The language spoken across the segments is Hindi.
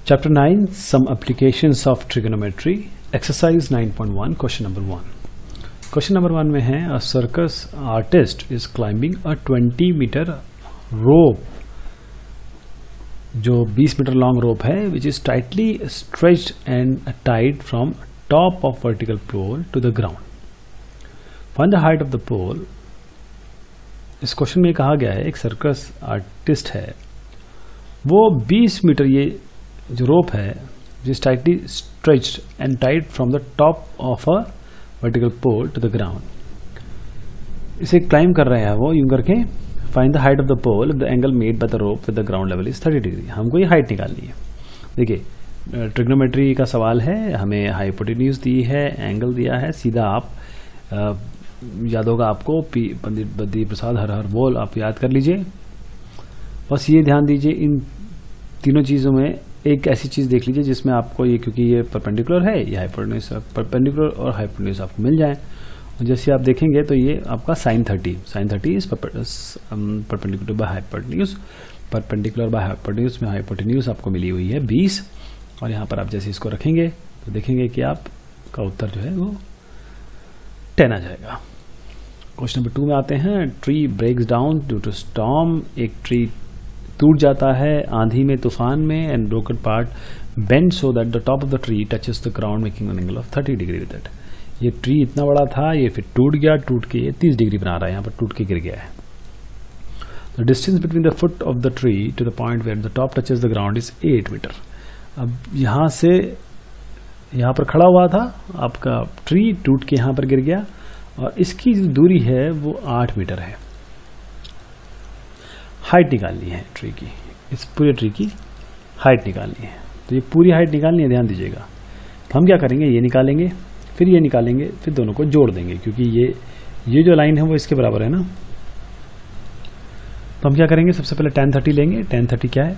Chapter 9, some applications of trigonometry, exercise 9.1, question number 1. Question number 1 में है a circus artist is climbing a 20 meter rope, जो 20 मीटर लॉन्ग रोप है, which is tightly stretched and tied from top of vertical pole to the ground. Find the height of the pole. इस क्वेश्चन में कहा गया है एक सर्कस आर्टिस्ट है, वो 20 मीटर ये जो रोप है जिस tightly stretched and tied from the top of a vertical pole to the ground, इसे क्लाइम कर रहे हैं वो यूं करके. Find the height of the pole, the angle made by the rope with the ground level is 30 degree. हमको ये हाइट निकालनी है. देखिए ट्रिग्नोमेट्री का सवाल है, हमें हाइपोटेन्यूज दी है, एंगल दिया है. सीधा आप याद होगा आपको पंडित बद्री प्रसाद हर हर बोल आप याद कर लीजिए. बस ये ध्यान दीजिए इन तीनों चीज़ों में एक ऐसी चीज़ देख लीजिए जिसमें आपको ये, क्योंकि ये परपेंडिकुलर है, ये हाइपोटेन्यूज, परपेंडिकुलर और हाइपोटेन्यूज आपको मिल जाए. और जैसे आप देखेंगे तो ये आपका sin 30 is perpendicular by hypotenuse, perpendicular by hypotenuse में हाइपोटेन्यूज आपको मिली हुई है 20. और यहाँ पर आप जैसे इसको रखेंगे तो देखेंगे कि आपका उत्तर जो है वो 10 आ जाएगा. क्वेश्चन नंबर 2 में आते हैं. Tree breaks down due to storm, एक ट्री टूट जाता है आंधी में, तूफान में, and broken part bend so that the top of the tree touches the ground making an angle of 30 degree with it. ये ट्री इतना बड़ा था, ये फिर टूट गया, टूट के ये 30 डिग्री बना रहा है, यहाँ पर टूट के गिर गया है. The distance between the foot of the tree to the point where the top touches the ground is 8 metre. अब यहाँ से यहाँ पर खड़ा हुआ था आपका ट्री, टूट के यहाँ पर गिर गया और इसकी जो दूरी है वो 8 मीटर है. हाइट निकालनी है ट्री की, इस पूरे ट्री की हाइट निकालनी है. तो ये पूरी हाइट निकालनी है, ध्यान दीजिएगा. तो हम क्या करेंगे, ये निकालेंगे, फिर ये निकालेंगे, फिर दोनों को जोड़ देंगे, क्योंकि ये जो लाइन है वो इसके बराबर है ना. तो हम क्या करेंगे, सबसे पहले tan 30 लेंगे. tan 30 क्या है,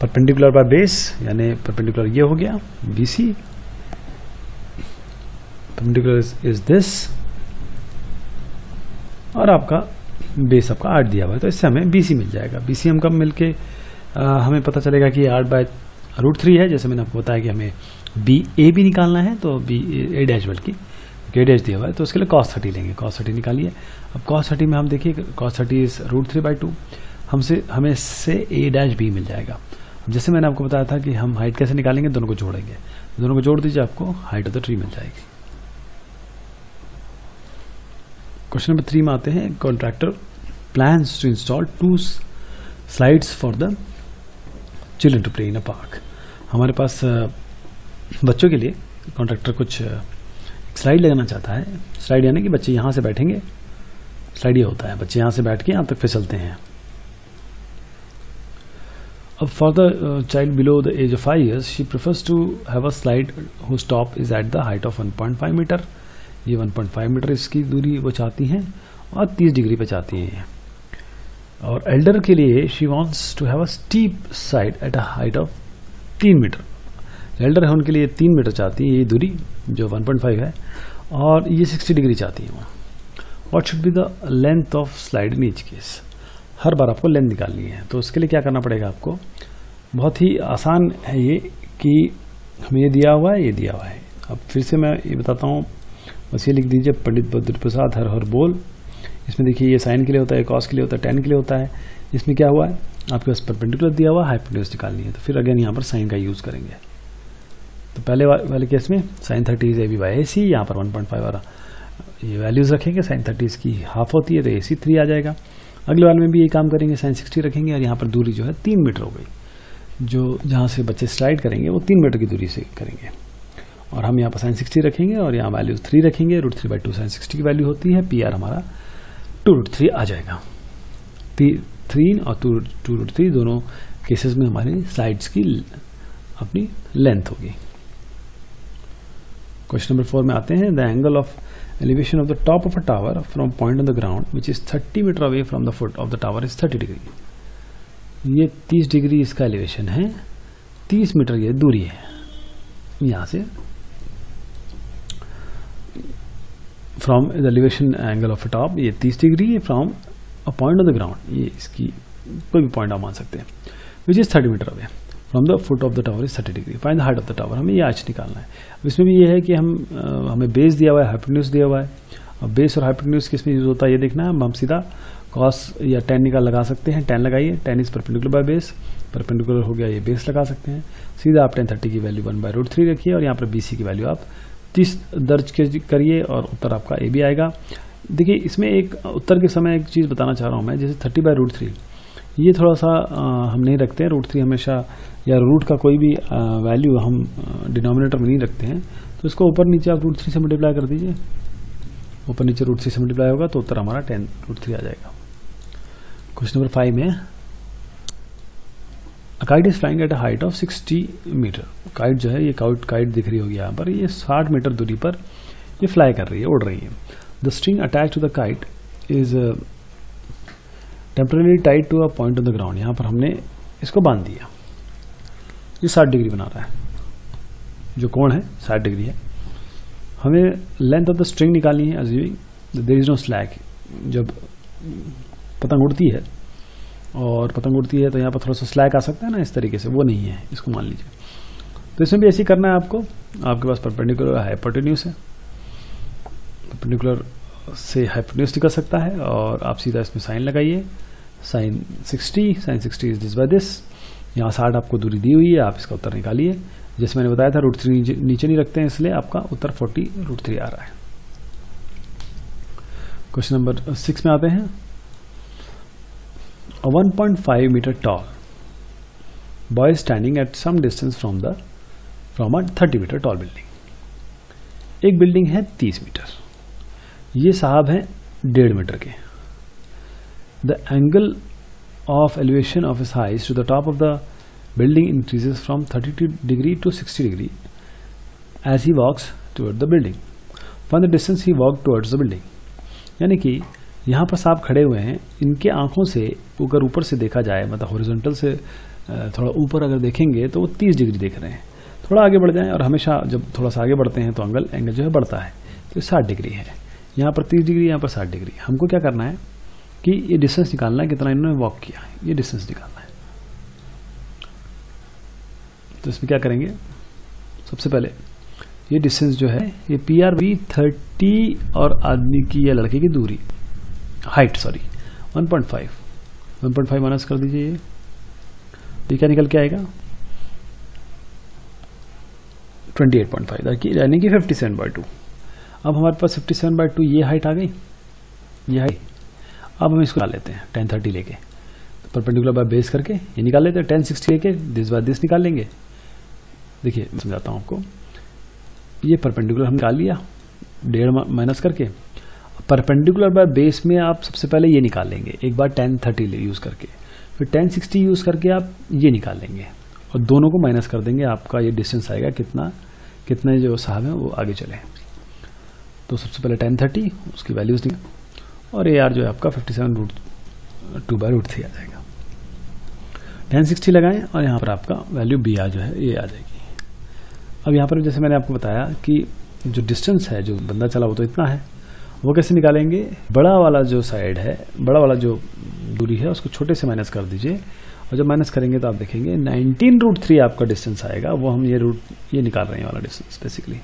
परपेंडिकुलर बाय बेस, यानी परपेंडिकुलर ये हो गया BC, परपेंडिकुलर इज दिस, और आपका बेस आपका 8 दिया हुआ है, तो इससे हमें BC मिल जाएगा. BC हम कब मिलके हमें पता चलेगा कि 8/√3 है. जैसे मैंने आपको बताया कि हमें BA भी निकालना है, तो BA डैश बल्कि A डैश दिया हुआ है, तो उसके लिए cos 30 लेंगे. cos 30 निकालिए. अब cos 30 में हम देखिए cos 30 इज √3/2, हमें इससे A डैश भी मिल जाएगा. जैसे मैंने आपको बताया था कि हम हाइट कैसे निकालेंगे, दोनों को जोड़ेंगे. दोनों को जोड़ दीजिए, आपको हाइट ऑफ द ट्री मिल जाएगी. क्वेश्चन नंबर 3 में आते हैं. Contractor plans to install 2 slides for the children to play in a park. हमारे पास बच्चों के लिए कॉन्ट्रैक्टर कुछ स्लाइड लगाना चाहता है. स्लाइड यानी कि बच्चे यहाँ से बैठेंगे, स्लाइड ये होता है बच्चे यहाँ से बैठ के यहाँ तक फिसलते हैं. अब for the child below the age of 5 years she prefers to have a slide whose top is at the height of 1.5 metre. ये 1.5 मीटर इसकी दूरी वो चाहती हैं और 30 डिग्री पे चाहती हैं. और एल्डर के लिए she wants to have a steep side at a height of 3 metre. Elder है उनके लिए 3 मीटर चाहती है ये दूरी जो 1.5 है, और ये 60 डिग्री चाहती है. What should be the length of slide in each case. हर बार आपको लेंथ निकालनी है, तो उसके लिए क्या करना पड़ेगा आपको, बहुत ही आसान है ये कि हमें ये दिया हुआ है, ये दिया हुआ है. अब फिर से मैं ये बताता हूँ, बस ये लिख दीजिए पंडित बद्री प्रसाद हर हर बोल. इसमें देखिए ये साइन के लिए होता है, कॉस के लिए होता है, tan के लिए होता है. इसमें क्या हुआ है, आपके पास परपेंडिकुलर दिया हुआ है, हाइपोटेन्यूज निकालनी है, तो फिर अगेन यहाँ पर साइन का यूज करेंगे. तो पहले वाले केस में sin 30 इज AB/AC, यहाँ पर 1.5 वाला ये वैल्यूज रखेंगे. sin 30 इसकी हाफ होती है तो AC 3 आ जाएगा. अगले वाले में भी यही काम करेंगे, sin 60 रखेंगे, और यहाँ पर दूरी जो है 3 मीटर हो गई. जो जहाँ से बच्चे स्लाइड करेंगे वो 3 मीटर की दूरी से करेंगे. और हम यहाँ पर sin 60 रखेंगे और यहाँ वैल्यू 3 रखेंगे. √3/2 sin 60 की वैल्यू होती है. PR हमारा 2√3 आ जाएगा. 3 और 2√3 दोनों केसेस में हमारी साइड्स की अपनी लेंथ होगी. क्वेश्चन नंबर 4 में आते हैं. The angle of elevation of the top of a tower from point on the ground which is 30 metre away from the foot of the tower is 30 degree. ये 30 डिग्री इसका एलिवेशन है, 30 मीटर ये दूरी है. यहाँ से from the elevation angle of a top ये 30 डिग्री है from a point on the ground, ये इसकी कोई भी पॉइंट आप मान सकते हैं, which is 30 metre away. From the foot of the tower is 30 degree. Find the height of the tower, हमें ये आर्च निकालना है। अब इसमें भी ये है कि हमें बेस दिया हुआ है, हाइपोटेन्यूज दिया हुआ है। अब बेस और हाइपोटेन्यूज किस में यूज होता है ये देखना है। हम सीधा कॉस या tan निकाल लगा सकते हैं। tan लगाइए, tan is perpendicular by base, perpendicular हो गया, ये बेस लगा सकते हैं। सीधा आप tan 30 की वैल्यू 1/√3 रखिए और यहाँ पर BC की वैल्यू आप 30 दर्ज करिए और उत्तर आपका A भी आएगा। देखिए इसमें एक उत्तर के समय एक चीज़ बताना चाह रहा हूँ मैं, जैसे 30/√3 ये थोड़ा सा हम नहीं रखते हैं। √3 हमेशा, या रूट का कोई भी वैल्यू हम डिनोमिनेटर में नहीं रखते हैं, तो इसको ऊपर नीचे आप √3 से मल्टीप्लाई कर दीजिए। ऊपर नीचे √3 से मल्टीप्लाई होगा तो उत्तर हमारा 10√3 आ जाएगा। क्वेश्चन नंबर 5 में kite is flying at a height of 60 metre. Kite जो है, ये काइट दिख रही होगी यहाँ पर, ये 60 मीटर दूरी पर ये फ्लाई कर रही है, उड़ रही है। The string attach to the kite is temporary tied to a point on the ground. यहाँ पर हमने इसको बांध दिया, ये 60 डिग्री बना रहा है, जो कोण है 60 डिग्री है। हमें लेंथ ऑफ द स्ट्रिंग निकालनी है। Assuming there is no slack. जब पतंग उड़ती है और पतंग उड़ती है तो यहाँ पर थोड़ा सा स्लैक आ सकता है ना, इस तरीके से, वो नहीं है, इसको मान लीजिए। तो इसमें भी ऐसे ही करना है आपको। आपके पास परपेंडिकुलर हाइपोटेन्यूज है, परपेंडिकुलर से हाइपोटेन्यूज निकल सकता है और आप सीधा इसमें साइन लगाइए। Sine 60 is this by this. यहाँ 60 आपको दूरी दी हुई है, आप इसका उत्तर निकालिए। जैसे मैंने बताया था √3 नीचे नहीं रखते हैं, इसलिए आपका उत्तर 40√3 आ रहा है। क्वेश्चन नंबर 6 में आते हैं। 1.5 metre tall boy standing at some distance from a 30 metre tall building. एक बिल्डिंग है 30 मीटर, ये साहब हैं 1.5 मीटर के। The angle of elevation of his height to the top of the building increases from 32 degree to 60 degree as he walks toward the building. Find the distance he walked towards the building. यानी कि यहाँ पर साहब खड़े हुए हैं, इनके आंखों से अगर ऊपर से देखा जाए, मतलब हॉरिजॉन्टल से थोड़ा ऊपर अगर देखेंगे तो वो 30 डिग्री देख रहे हैं। थोड़ा आगे बढ़ जाएं, और हमेशा जब थोड़ा सा आगे बढ़ते हैं तो एंगल जो है बढ़ता है, तो 60 डिग्री है। यहाँ पर 30 डिग्री, यहाँ पर 60 डिग्री। हमको क्या करना है कि ये डिस्टेंस निकालना है, कितना इन्होंने वॉक किया है, ये डिस्टेंस निकालना है। तो इसमें क्या करेंगे, सबसे पहले ये डिस्टेंस जो है, ये PRV 30 और आदमी की या लड़के की दूरी, हाइट 1.5 माइनस कर दीजिए। ये क्या निकल के आएगा 28.5, यानी कि 57/2। अब हमारे पास 57/2 ये हाइट आ गई, ये हाइट। अब हम इसको निकाल लेते हैं, 1030 लेके परपेंडिकुलर बाय बेस करके ये निकाल लेते हैं। 1060 लेके दिस बाय दिस निकाल लेंगे। देखिए समझाता हूँ आपको, ये परपेंडिकुलर हम निकाल लिया 1.5 माइनस करके। परपेंडिकुलर बाय बेस में आप सबसे पहले ये निकाल लेंगे, एक बार 1030 यूज करके, फिर 1060 यूज करके आप ये निकाल लेंगे और दोनों को माइनस कर देंगे। आपका ये डिस्टेंस आएगा कितने जो साहब हैं वो आगे चले। तो सबसे पहले 1030 उसकी वैल्यूज निकाल, और AR जो है आपका 57/2/√3 आ जाएगा। 1060 लगाएं और यहाँ पर आपका वैल्यू BR जो है ये आ जाएगी। अब यहाँ पर जैसे मैंने आपको बताया कि जो डिस्टेंस है, जो बंदा चला वो तो इतना है, वो कैसे निकालेंगे। बड़ा वाला जो साइड है, बड़ा वाला जो दूरी है, उसको छोटे से माइनस कर दीजिए, और जब माइनस करेंगे तो आप देखेंगे 19√3 आपका डिस्टेंस आएगा। वो हम ये निकाल रहे हैं वाला distance. Basically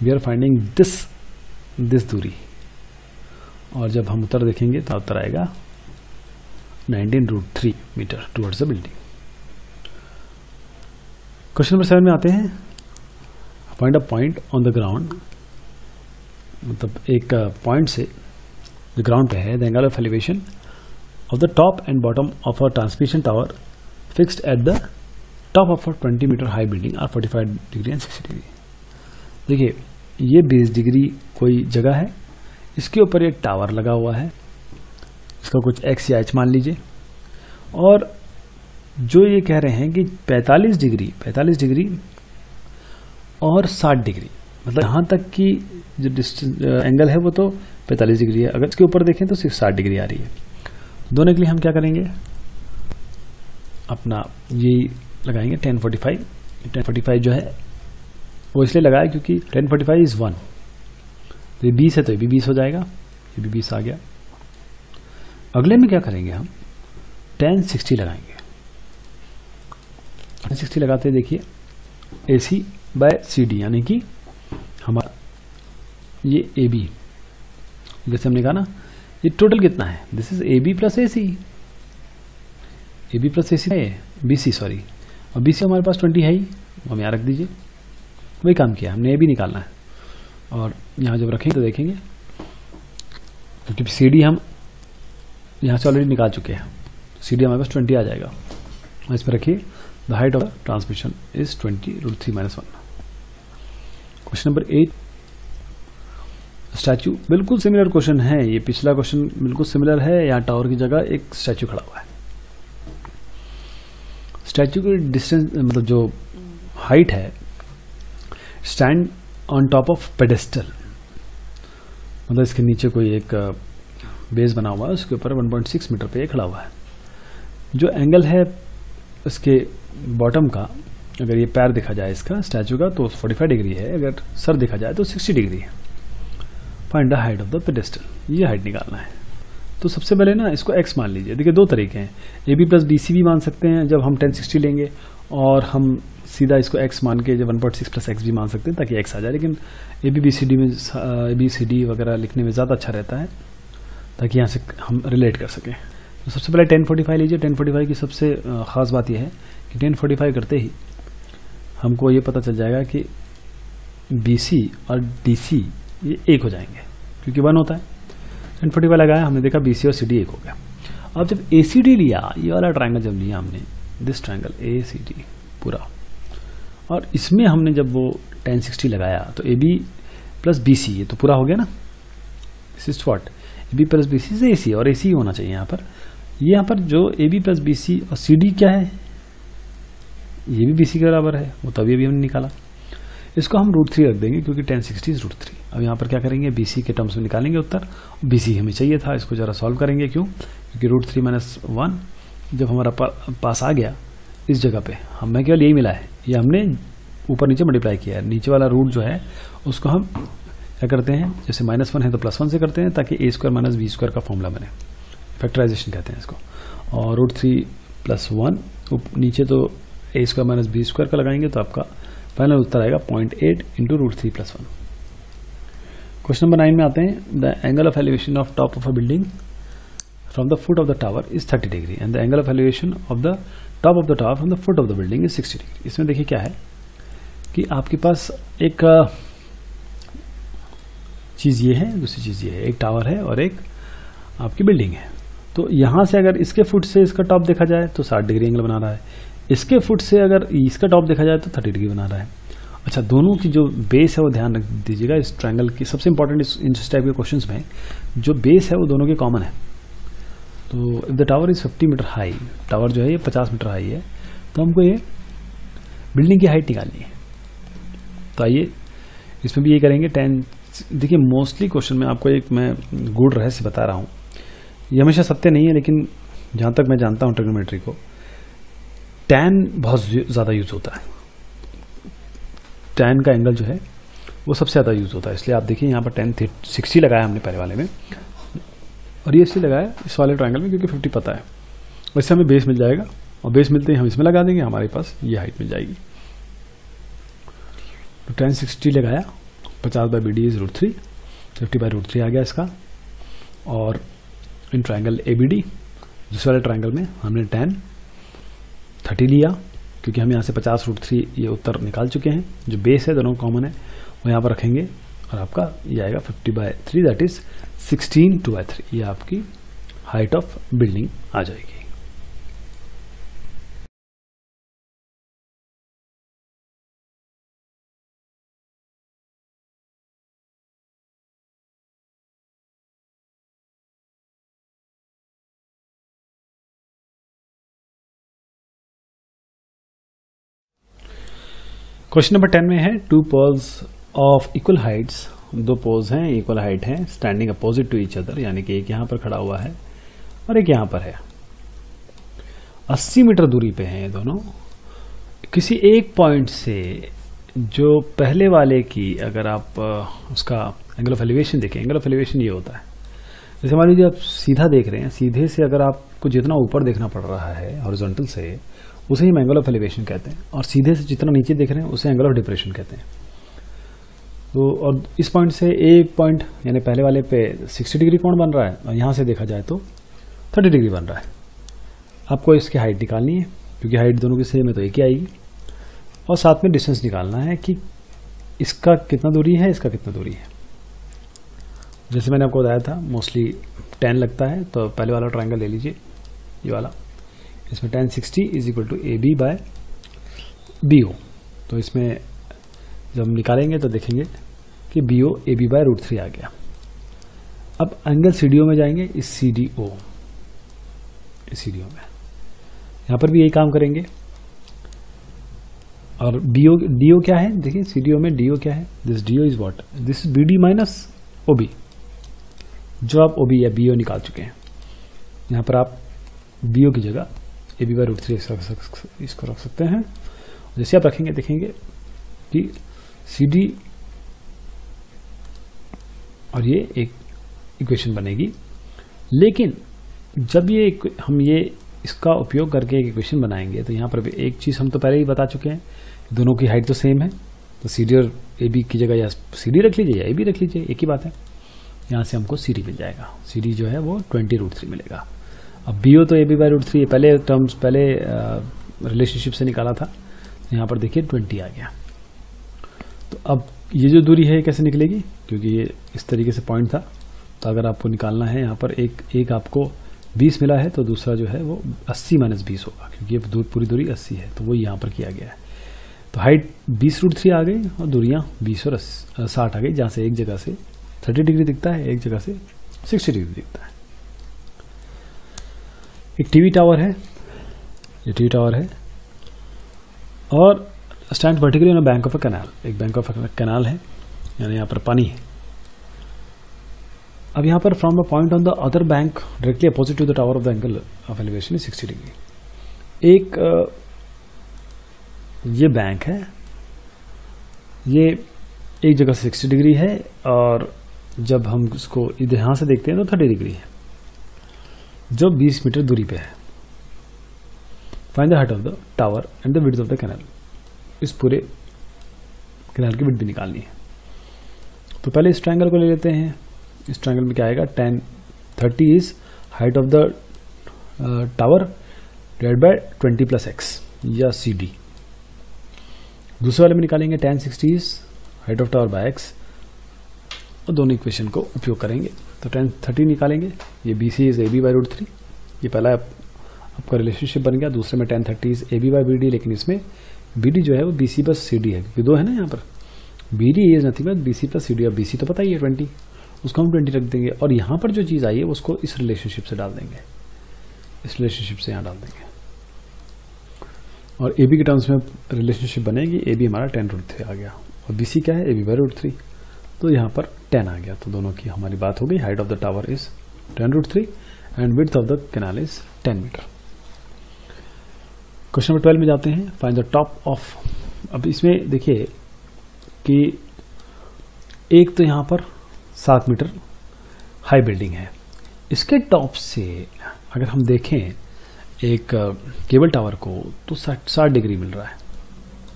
we are finding this दूरी, और जब हम उत्तर देखेंगे तो उत्तर आएगा 19√3 metre towards the building. Question number 7 में आते हैं। Find a point on the ground, मतलब एक पॉइंट से जो ग्राउंड पे है, the angle of elevation of the top and bottom of a transmission tower fixed at the top of a 20 metre high building are 45 degree and 60 degree. देखिए ये 20 डिग्री कोई जगह है, इसके ऊपर एक टावर लगा हुआ है, इसका कुछ x या h मान लीजिए, और जो ये कह रहे हैं कि 45 डिग्री और 60 डिग्री, मतलब यहाँ तक की जो डिस्टेंस एंगल है वो तो 45 डिग्री है। अगर इसके ऊपर देखें तो सिर्फ 60 डिग्री आ रही है। दोनों के लिए हम क्या करेंगे, अपना यही लगाएंगे 1045। 1045 जो है वो इसलिए लगाया क्योंकि 1045 इज 1, तो ये 20 है तो ये भी 20 हो जाएगा, ये भी 20 आ गया। अगले में क्या करेंगे, हम 1060 लगाएंगे। 60 लगाते हैं, देखिए AC बाय CD, यानी कि हमारा ये AB, जैसे हमने कहा ना, ये टोटल कितना है, this is AB plus AC, AB plus AC है, BC सॉरी, और BC हमारे पास 20 है ही, हम यहाँ रख दीजिए, वही काम किया हमने, AB निकालना है। और यहाँ जब रखेंगे तो देखेंगे, क्योंकि CD हम यहाँ से ऑलरेडी निकाल चुके हैं, CD हमारे पास 20 आ जाएगा। और इसमें रखिए the height of transmission is 20√3-1। Question number 8, statue, बिल्कुल सिमिलर क्वेश्चन है, ये पिछला क्वेश्चन बिल्कुल सिमिलर है। यहाँ टावर की जगह एक स्टैचू खड़ा हुआ है। स्टैचू की डिस्टेंस, मतलब जो हाइट है, stand on top of pedestal, मतलब इसके नीचे कोई एक बेस बना हुआ है, उसके ऊपर 1.6 मीटर पे खड़ा हुआ है। जो एंगल है इसके बॉटम का, अगर ये पैर देखा जाए इसका स्टैचू का तो 45 डिग्री है, अगर सर देखा जाए तो 60 डिग्री है। Find the height of the pedestal, ये हाइट निकालना है। तो सबसे पहले ना इसको x मान लीजिए। देखिए दो तरीके हैं, AB प्लस BC भी मान सकते हैं जब हम 1060 लेंगे, और हम सीधा इसको x मान के जब 1.6 प्लस x भी मान सकते हैं ताकि x आ जाए। लेकिन ABCD में ABCD वगैरह लिखने में ज़्यादा अच्छा रहता है ताकि यहाँ से हम रिलेट कर सकें। तो सबसे पहले 1045 लीजिए। 1045 की सबसे ख़ास बात यह है कि 1045 करते ही हमको ये पता चल जाएगा कि BC और DC ये एक हो जाएंगे, क्योंकि 1 होता है। 1045 लगाया, हमने देखा BC और CD एक हो गया। अब जब ACD लिया, ये वाला ट्रायंगल जब लिया हमने, दिस ट्रायंगल ACD पूरा, और इसमें हमने जब वो 1060 लगाया तो AB प्लस BC, ये तो पूरा हो गया ना, this is what, AB plus BC से AC, और AC होना चाहिए यहाँ पर। यहाँ पर जो AB प्लस BC और CD क्या है, ये भी BC के बराबर है, वो तभी अभी हमने निकाला। इसको हम √3 रख देंगे क्योंकि 1060 इज √3। अब यहाँ पर क्या करेंगे, BC के टर्म्स में निकालेंगे उत्तर। BC हमें चाहिए था, इसको जरा सॉल्व करेंगे। क्यों? क्योंकि √3 - 1 जब हमारा पास आ गया इस जगह पे, हमें केवल यही मिला है, ये हमने ऊपर नीचे मल्टीप्लाई किया है। नीचे वाला रूट जो है उसको हम क्या करते हैं, जैसे -1 है तो +1 से करते हैं ताकि a² - b² का फॉर्मूला बने, फैक्टराइजेशन कहते हैं इसको। और √3 + 1 नीचे तो a² - b² का लगाएंगे तो आपका फाइनल उत्तर आएगा 0.8 × √3 + 1। क्वेश्चन नंबर 9 में आते हैं। The angle of elevation of top of a building from the foot of the tower is 30 degree and the angle of elevation of the top of the tower from the foot of the building is 60 degree. इसमें देखिए क्या है कि आपके पास एक चीज ये है, दूसरी चीज ये है, एक टावर है और एक आपकी बिल्डिंग है। तो यहां से अगर इसके फुट से इसका टॉप देखा जाए तो 60 डिग्री एंगल बना रहा है, इसके फुट से अगर इसका टॉप देखा जाए तो 30 डिग्री बना रहा है। अच्छा, दोनों की जो बेस है वो ध्यान रख दीजिएगा इस ट्रायंगल की। सबसे इंपॉर्टेंट इस टाइप के क्वेश्चंस में जो बेस है वो दोनों के कॉमन है। तो if the tower is 50 metre high, tower जो है ये 50 मीटर हाई है, तो हमको ये बिल्डिंग की हाइट निकालनी है। तो आइए इसमें भी ये करेंगे। 10 देखिए, मोस्टली क्वेश्चन में आपको एक मैं गूढ़ रहस्य बता रहा हूँ, ये हमेशा सत्य नहीं है, लेकिन जहाँ तक मैं जानता हूँ ट्रिग्नोमेट्री को, tan बहुत ज़्यादा यूज होता है। tan का एंगल जो है वो सबसे ज़्यादा यूज होता है। इसलिए आप देखिए यहाँ पर 1060 लगाया हमने पहले वाले में, और ये इसलिए लगाया इस वाले ट्रायंगल में क्योंकि 50 पता है। वैसे हमें बेस मिल जाएगा, और बेस मिलते ही हम इसमें लगा देंगे, हमारे पास ये हाइट मिल जाएगी। तो 1060 लगाया, 50/BD इज √3, 50/√3 आ गया इसका। और इन ट्रायंगल ABD, दूसरे वाले ट्रायंगल में हमने tan 30 लिया क्योंकि हम यहाँ से 50√3 ये उत्तर निकाल चुके हैं। जो बेस है दोनों कॉमन है वो यहाँ पर रखेंगे, और आपका ये आएगा 50/3, दैट इज 16/2/3। ये आपकी हाइट ऑफ बिल्डिंग आ जाएगी। क्वेश्चन नंबर 10 में है, 2 poles of equal heights, 2 poles हैं, इक्वल हाइट हैं, standing opposite to each other, यानी कि एक यहाँ पर खड़ा हुआ है और एक यहाँ पर है। 80 मीटर दूरी पे हैं ये दोनों। किसी एक पॉइंट से जो पहले वाले की अगर आप उसका एंगल ऑफ एलिवेशन देखें, एंगल ऑफ एलिवेशन ये होता है, जैसे मान लीजिए आप सीधा देख रहे हैं, सीधे से अगर आपको जितना ऊपर देखना पड़ रहा है हॉरिजॉन्टल से, उसे हम एंगल ऑफ एलिवेशन कहते हैं, और सीधे से जितना नीचे देख रहे हैं उसे एंगल ऑफ डिप्रेशन कहते हैं। तो और इस पॉइंट से एक पॉइंट यानी पहले वाले पे 60 डिग्री कोण बन रहा है, और यहाँ से देखा जाए तो 30 डिग्री बन रहा है। आपको इसकी हाइट निकालनी है, क्योंकि हाइट दोनों की सेम है तो एक ही आएगी, और साथ में डिस्टेंस निकालना है कि इसका कितना दूरी है, इसका कितना दूरी है। जैसे मैंने आपको बताया था मोस्टली 10 लगता है, तो पहले वाला ट्रायंगल ले लीजिए, ये वाला, इसमें tan 60 is equal to AB by BO। तो इसमें जब हम निकालेंगे तो देखेंगे कि BO AB बाय √3 आ गया। अब एंगल CDO में जाएंगे, इस CDO में यहाँ पर भी यही काम करेंगे। और DO क्या है, देखिए CDO में DO क्या है, this DO is what, this is BD minus OB, जो आप OB या BO निकाल चुके हैं। यहाँ पर आप BO की जगह AB बाय √3 इसको रख सकते हैं। जैसे आप रखेंगे देखेंगे कि CD और ये एक इक्वेशन बनेगी। लेकिन जब हम इसका उपयोग करके एक इक्वेशन बनाएंगे तो यहाँ पर भी एक चीज़ हम तो पहले ही बता चुके हैं, दोनों की हाइट तो सेम है, तो CD और AB की जगह या CD रख लीजिए या AB रख लीजिए, एक ही बात है। यहाँ से हमको CD मिल जाएगा, CD जो है वो 20√3 मिलेगा। अब BO तो AB बाय √3 पहले टर्म्स पहले रिलेशनशिप से निकाला था, तो यहाँ पर देखिए 20 आ गया। तो अब ये जो दूरी है कैसे निकलेगी, क्योंकि ये इस तरीके से पॉइंट था, तो अगर आपको निकालना है यहाँ पर एक आपको 20 मिला है, तो दूसरा जो है वो 80 माइनस 20 होगा, क्योंकि ये पूरी दूरी 80 है, तो वो यहाँ पर किया गया है। तो हाइट 20√3 आ गई और दूरियाँ 20 और 60 आ गई, जहाँ से एक जगह से 30 डिग्री दिखता है, एक जगह से 60 डिग्री दिखता है। एक टीवी टावर है, ये टीवी टावर है, और stand vertically on bank of a canal, एक बैंक ऑफ अ कैनाल है, यानी यहाँ पर पानी है। अब यहाँ पर from a point on the other bank directly opposite to the tower of the angle of elevation is 60 degree. ये बैंक है, ये एक जगह से 60 डिग्री है, और जब हम इसको इधर यहाँ से देखते हैं तो 30 डिग्री है, जो 20 मीटर दूरी पे है। Find the height of the tower and the width of the canal. इस पूरे कैनाल की विड्थ भी निकालनी है। तो पहले इस ट्रायंगल को ले लेते हैं। इस ट्रायंगल में क्या आएगा, tan 30 is height of the tower divide by 20 plus x या CD। दूसरे वाले में निकालेंगे tan 60 is height of tower by x, और दोनों इक्वेशन को उपयोग करेंगे। तो tan 30 निकालेंगे, ये BC इज AB बाय √3, ये पहला आपका रिलेशनशिप बन गया। दूसरे में tan 30 is AB by BD, लेकिन इसमें BD जो है वो BC प्लस CD है, क्योंकि दो है ना यहाँ पर, BD is nothing but BC plus CD, और BC तो पता ही है 20, उसको हम 20 रख देंगे, और यहाँ पर जो चीज़ आई है उसको इस रिलेशनशिप से डाल देंगे, इस रिलेशनशिप से यहाँ डाल देंगे, और AB के टर्म्स में रिलेशनशिप बनेगी। AB हमारा tan√3 आ गया, और BC क्या है, AB बाय √3, तो यहाँ पर 10 आ गया। तो दोनों की हमारी बात हो गई, height of the tower is tan√3 and width of the canal is 10 metre. Question number 12 में जाते हैं, फाइंड द टॉप ऑफ। अब इसमें देखिए कि एक तो यहाँ पर 7 मीटर हाई बिल्डिंग है, इसके टॉप से अगर हम देखें एक केबल टावर को तो 60 डिग्री मिल रहा है।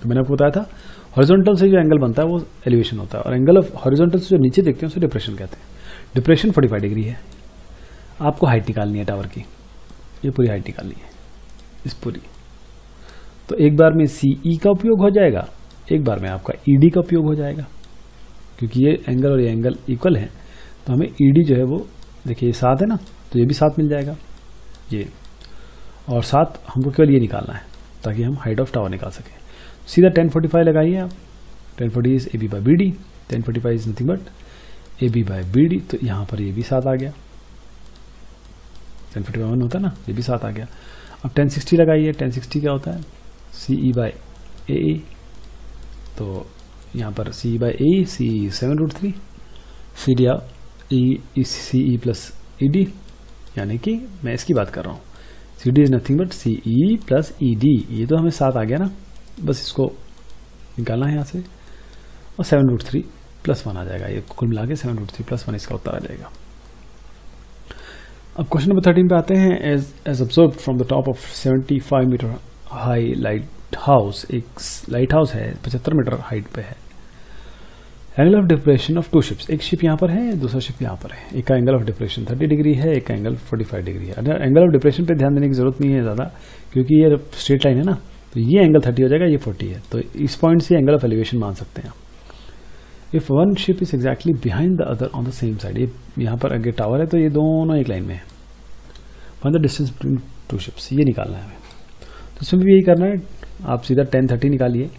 तो मैंने आपको बताया था हॉरिजॉन्टल से जो एंगल बनता है वो एलिवेशन होता है, और एंगल ऑफ हॉरिजॉन्टल से जो नीचे देखते हैं उसे डिप्रेशन कहते हैं। डिप्रेशन 45 डिग्री है। आपको हाइट निकालनी है टावर की, ये पूरी हाइट निकालनी है इस पूरी। तो एक बार में CE का उपयोग हो जाएगा, एक बार में आपका ED का उपयोग हो जाएगा, क्योंकि ये एंगल और ये एंगल इक्वल है, तो हमें ED जो है वो देखिए 7 है ना, तो ये भी 7 मिल जाएगा ये, और 7 हमको केवल ये निकालना है ताकि हम हाइट ऑफ टावर निकाल सकें। सीधा tan 45 लगाइए आप, tan 40 is AB by BD, tan 45 is nothing but AB by BD, तो यहाँ पर ये भी 7 आ गया, tan 41 होता है ना, ये भी 7 आ गया। अब tan 60 लगाइए, tan 60 क्या होता है, CE बाय AE, तो यहाँ पर CE by AE, CE 7√3, CD CE plus ED, यानी कि मैं इसकी बात कर रहा हूँ, CD is nothing but CE plus ED, ये तो हमें 7 आ गया ना, बस इसको निकालना है यहाँ से, और 7√3 प्लस 1 आ जाएगा, ये कुल मिला के 7√3 प्लस 1 इसका उत्तर आ जाएगा। अब क्वेश्चन नंबर 13 पे आते हैं। As observed from the top of 75 metre high light house, एक लाइट हाउस है 75 मीटर हाइट पे है। Angle of depression of two ships, एक शिप यहाँ पर है, दूसरा शिप यहाँ पर है। एक का एंगल ऑफ डिप्रेशन 30 डिग्री है, एक का एंगल 45 डिग्री है। एंगल ऑफ डिप्रेशन पे ध्यान देने की जरूरत नहीं है ज़्यादा, क्योंकि ये स्ट्रेट लाइन है ना, तो ये एंगल 30 हो जाएगा, ये 40 है, तो इस पॉइंट से एंगल ऑफ एलिवेशन मान सकते हैं। If one ship is exactly behind the other on the same side, ये यहाँ पर आगे टावर है, तो ये दोनों एक लाइन में है। Find the distance between two ships, ये निकालना है हमें। तो इसमें भी यही करना है, आप सीधा 1030 निकालिए।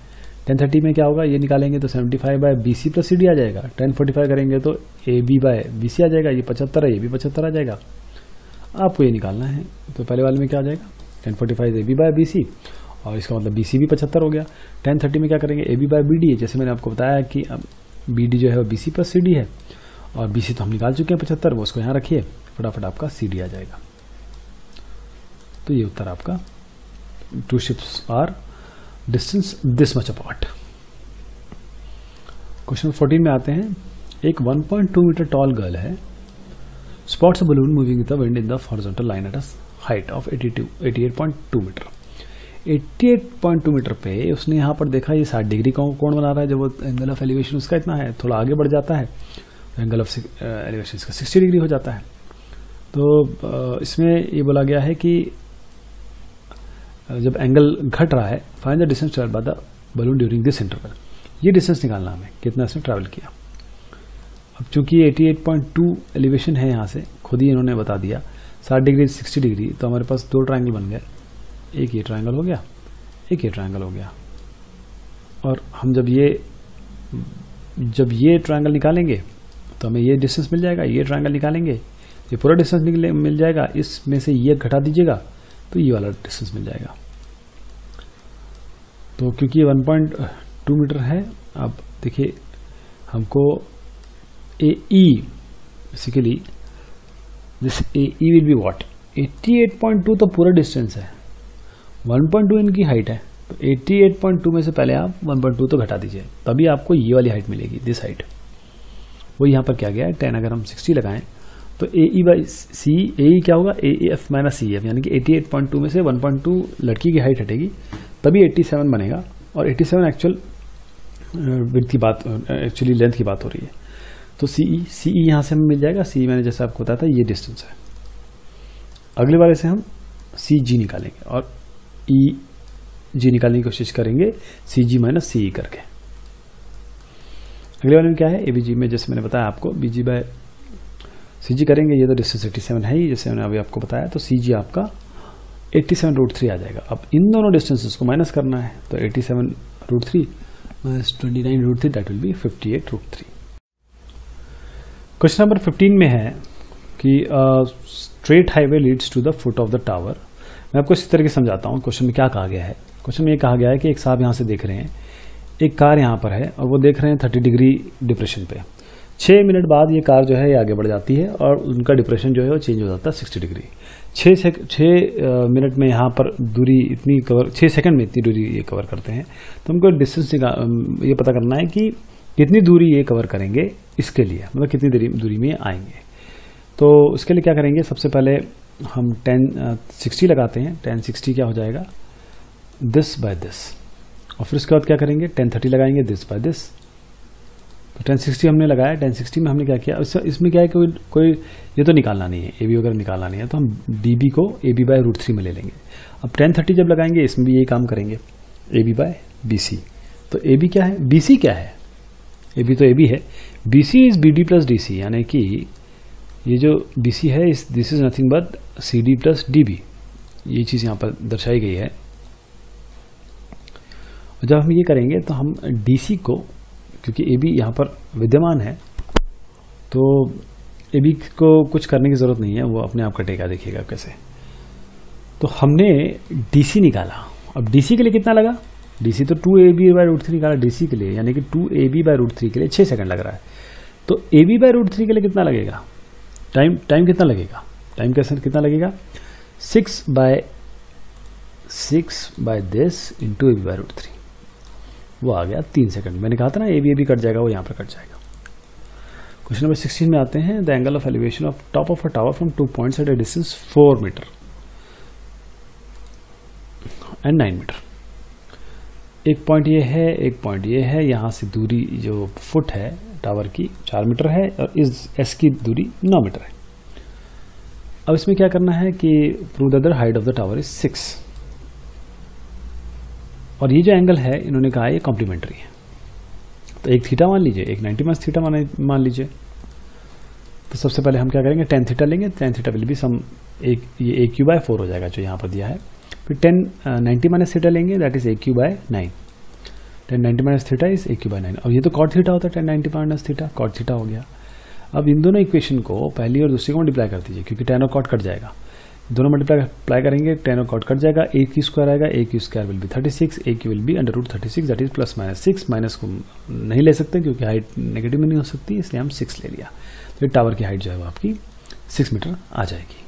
1030 में क्या होगा, ये निकालेंगे तो 75 बाय BC प्लस CD आ जाएगा। 1045 करेंगे तो AB बाय BC आ जाएगा, ये 75 है, ये भी 75 आ जाएगा। आपको ये निकालना है, तो पहले वाले में क्या आ जाएगा, 1045 AB बाय BC, और इसका मतलब BC भी 75 हो गया। 1030 में क्या करेंगे, AB बाय BD है, जैसे मैंने आपको बताया कि BD जो है वो BC प्लस CD है, और BC तो हम निकाल चुके हैं 75, वो उसको यहाँ रखिए, फटाफट आपका CD आ जाएगा। तो ये उत्तर आपका, two ships are distance this much apart. Question 14 में आते हैं। एक 1.2 मीटर टॉल गर्ल है, spots a balloon moving with the wind in the horizontal line at a height of 88.2 metre. 88.2 metre पे उसने यहाँ पर देखा ये 60 डिग्री का कोण बना रहा है, जब वो एंगल ऑफ एलिवेशन उसका इतना है, थोड़ा आगे बढ़ जाता है, एंगल ऑफ एलिवेशन इसका 60 डिग्री हो जाता है। तो इसमें ये बोला गया है कि जब एंगल घट रहा है, find the distance travel by the balloon during this interval. ये डिस्टेंस निकालना हमें, कितना इसने ट्रैवल किया। अब चूंकि 88.2 एलिवेशन है, यहाँ से खुद ही इन्होंने बता दिया 60 डिग्री 60 डिग्री, तो हमारे पास दो ट्रायंगल बन गए, एक ये ट्रायंगल हो गया, एक ये ट्रायंगल हो गया। और हम जब ये ट्रायंगल निकालेंगे तो हमें ये डिस्टेंस मिल जाएगा, ये ट्रायंगल निकालेंगे, ये पूरा डिस्टेंस मिल जाएगा, इसमें से ये घटा दीजिएगा तो ये वाला डिस्टेंस मिल जाएगा। तो क्योंकि ये 1.2 मीटर है, अब देखिए हमको AE basically this AE will be what, 88.2 तो पूरा डिस्टेंस है, 1.2 इनकी हाइट है, तो 88.2 में से पहले आप 1.2 तो घटा दीजिए, तभी आपको ये वाली हाइट मिलेगी, दिस हाइट। वो यहाँ पर क्या गया है 10, अगर हम 60 लगाएं तो AE बाई C, AE क्या होगा, AF माइनस CF, यानी कि 88.2 में से 1.2 लड़की की हाइट हटेगी, तभी 87 बनेगा। और 87 एक्चुअल विड्थ की बात, एक्चुअली लेंथ की बात हो रही है। तो CE यहाँ से हमें मिल जाएगा, CE मैंने जैसे आपको बताया था ये डिस्टेंस है। अगले वाले से हम CG निकालेंगे और EG निकालने की कोशिश करेंगे, CG माइनस CE करके। अगले वाले में क्या है, ABG में जैसे मैंने बताया आपको BG बाय CG करेंगे, ये तो डिस्टेंस 87 है ही, जैसे मैंने अभी आपको बताया, तो CG आपका 87√3 आ जाएगा। अब इन दोनों डिस्टेंसेस को माइनस करना है, तो 87√3 minus 29√3 that will be 58√3। Question number 15 में है कि straight highway leads to the foot of the tower. मैं आपको इस तरह के समझाता हूँ क्वेश्चन में क्या कहा गया है। क्वेश्चन में ये कहा गया है कि एक साहब यहाँ से देख रहे हैं, एक कार यहाँ पर है और वो देख रहे हैं 30 डिग्री डिप्रेशन पे। 6 मिनट बाद ये कार जो है ये आगे बढ़ जाती है और उनका डिप्रेशन जो है वो चेंज हो जाता है 60 डिग्री। 6 मिनट में यहाँ पर दूरी इतनी कवर, 6 सेकंड में इतनी दूरी ये कवर करते हैं। तो हमको डिस्टेंस ये पता करना है कि कितनी दूरी ये कवर करेंगे, इसके लिए मतलब कितनी दूरी में आएंगे। तो उसके लिए क्या करेंगे, सबसे पहले हम 1060 लगाते हैं। 1060 क्या हो जाएगा, दिस बाय दिस, और फिर उसके बाद क्या करेंगे 1030 लगाएंगे, दिस बाय दिस। तो 1060 हमने लगाया, 1060 में हमने क्या किया, इसमें क्या है कोई ये तो निकालना नहीं है, AB वगैरह निकालना नहीं है, तो हम DB को AB बाय √3 में ले लेंगे। अब 1030 जब लगाएंगे इसमें भी यही काम करेंगे, AB बाय BC। तो AB क्या है, BC क्या है, AB तो AB है, BC is BD plus DC, यानी कि ये जो BC है this is nothing but CD plus DB, ये चीज़ यहाँ पर दर्शाई गई है। और जब हम ये करेंगे तो हम DC को, क्योंकि AB यहाँ पर विद्यमान है, तो AB को कुछ करने की ज़रूरत नहीं है, वो अपने आप कटेगा, देखिएगा कैसे। तो हमने DC निकाला, अब DC के लिए कितना लगा, DC तो 2AB बाय √3 निकाला DC के लिए, यानी कि 2AB बाय √3 के लिए 6 सेकंड लग रहा है। तो AB बाय √3 के लिए कितना लगेगा, टाइम कितना लगेगा, टाइम कैसे कितना लगेगा, 6 by this into AB by √3, वो आ गया 3 सेकंड। मैंने कहा था ना AB कट जाएगा, वो यहाँ पर कट जाएगा। क्वेश्चन नंबर 16 में आते हैं। The angle of elevation of top of a tower from 2 points at a distance 4 metre. And 9 metre. एक पॉइंट ये है, एक पॉइंट ये है, यहाँ से दूरी जो फुट है टावर की 4 मीटर है और इस एस की दूरी 9 मीटर है। अब इसमें क्या करना है कि prove that the height of the tower is 6 और ये जो एंगल है इन्होंने कहा ये कॉम्प्लीमेंट्री है, तो एक थीटा मान लीजिए, एक 90 माइनस थीटा मान लीजिए। तो सबसे पहले हम क्या करेंगे, tan थीटा लेंगे, tan theta will be some एक ये AQ/4 हो जाएगा जो यहाँ पर दिया है। फिर 90 माइनस थीटा लेंगे, that is AQ/9, tan 90 minus theta is AQ/9 और ये तो cot थीटा होता है, tan 90 minus theta cot theta हो गया। अब इन दोनों इक्वेशन को पहली और दूसरी को मल्टीप्लाई कर दीजिए क्योंकि tan और cot कट जाएगा, दोनों मल्टीप्लाई करेंगे, tan और cot कट जाएगा, AQ² आएगा, AQ² will be 36, AQ will be √36 that is +-6, minus को नहीं ले सकते क्योंकि हाइट नेगेटिव में नहीं हो सकती, इसलिए हम 6 ले लिया। तो टावर की हाइट जो है वो आपकी 6 मीटर आ जाएगी।